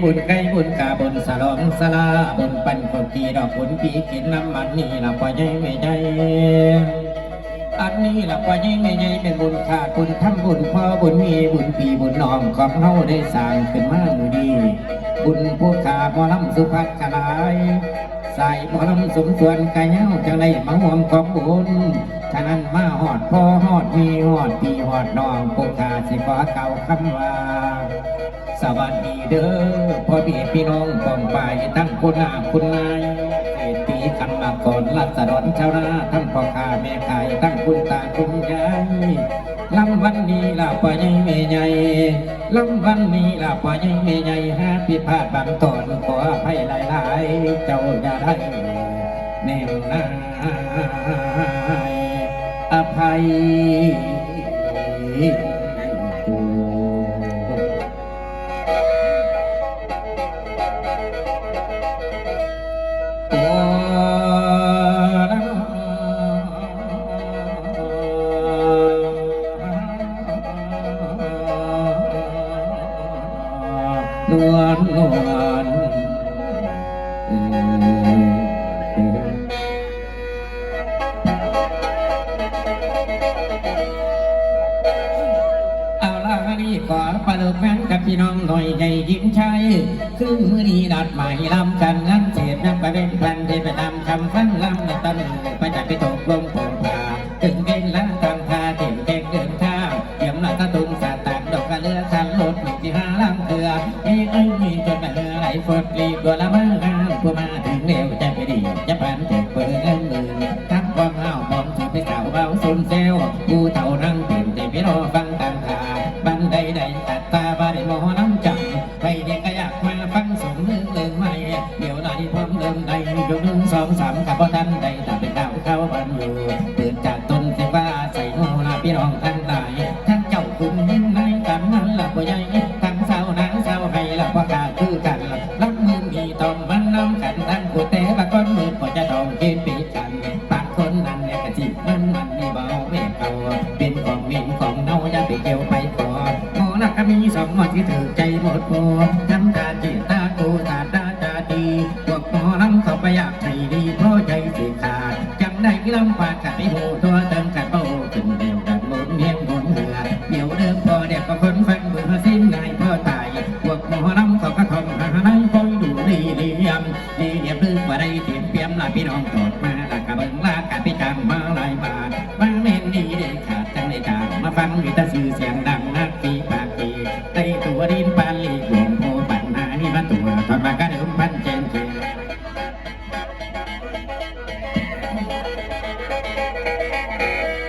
บุญไก่บุญกาบุญสลองสลาบุญปันกกีดอกบุญปีกินน้ำมันนี่ละปล่อยใจไม่ใจอันนี้ละปล่อยใจไม่ใจเป็นบุญขาดบุญทำบุญพ่อบุญมีบุญปีบุญน้องของเฮาได้สร้างขึ้นมามือดีบุญผู้ขาหมอลำสุภัทขลายใส่หมอลำสมส่วนกายเย้าจังไรมาห่วงของบุญฉะนั้นมาหอดพ่อหอดมีหอดปีหอดน้องผู้ขาสิขอเก่าคำว่าสวัสดีเด้อพ่อพี่น้องกองไปตั้งคุณอาคุณนายเศรษฐีคำมาก่อนรัศดรชาวนาทั้งพ่อข้าแม่ขายตั้งคุณตาคุณยายลำวันนี้ลาป่าใหญ่แม่ใหญ่ลำวันนี้ลาป่าใหญ่แม่ใหญ่หาผิดพลาดบางตอนขออภัยหลายๆเจ้าอย่าได้แน่วนาอภัยนวลนวลเอาล่ะนี่ขอประเดิมแม่นกับพี่น้องหน่อยใหญ่ยิ้มชัยคือมือนี้ดัดหมายลำกันงั้นเสียบน้ำไปเป็นพันเทไปตามคำฟังลำในตอนไปจัดไปตกลงผงผาถึงเก่งละทำท่าเก่งเก่งเดินข้าวเยี่ยมละตะตุงสาตักดอกกระเลือขันรถหนึ่งที่ห้าลำเกลือมีจนมาเรือไหลฝนรีบตัวละมืองามผู้มาถึงเร็วจะไปดีจะผ่านเจ็บเปิดเงินหมื่นทักความห้าวพร้อมถือไปสาวเบาสุนเซลผู้เท่านั่งเปลี่ยนใจพี่รอฟังตามขาบันไดใดตัดตาบาได้มอน้ำจังใครเด็กก็อยากมาฟังสมเรื่องไม่เดี๋ยวไหนพร้อมเริ่มใดยกหนึ่งสองสามกับพ่อท่านใดแต่เป็นดาวเข้าบันอยู่เปิดจากต้นเสียว่าใส่หูลาพี่น้องทั้งหลายทั้งเจ้าคุณในกันนั้นละผู้ใหญ่ทั้งสาวนางสาวให้ละพ่อกาคือกันรับมือมีต้องมันน้ำกันทั้งผู้เตะบางคนมือก็จะต้องเกณฑ์ปีกันบางคนนั้นเนี่ยกะจิมันนี่เบาไม่เก่าเป็นของมินของเน่าอย่าไปเกี่ยวไปก่อนหมอนักก็มีสองหมอที่ถือใจหมดพอทำการจิตตาตูตาดาจาดีพวกหมอลำเขาไปอยากให้ดีเพราะใจสิขาดจังได้ลำปากกัดไอ้หูตัวเติมกัดโป้ขึ้นเดียวกันหมุนเงี้ยงหมุนเหือเดี๋ยวเดิมพอเด็กก็คนฟังเบื่อสิ้นนายพ่อตายพวกหมอลำเขาก็ทำหาได้คอยดูดีเลี่ยมดีเลี่ยมลึกว่าได้เตียมเปียมลาพี่น้องตดมาละกะเบิ่งลากะพี่จำมาหลายบาทมาเม่นดีเด็กขาดจังได้จางมาฟังวิตาสื่อเสียงดังนักปีปากปีได้ตัวดินปานลีกหลวงโพปัญหานี่มาตัวทอดมากระเดิมพันเจ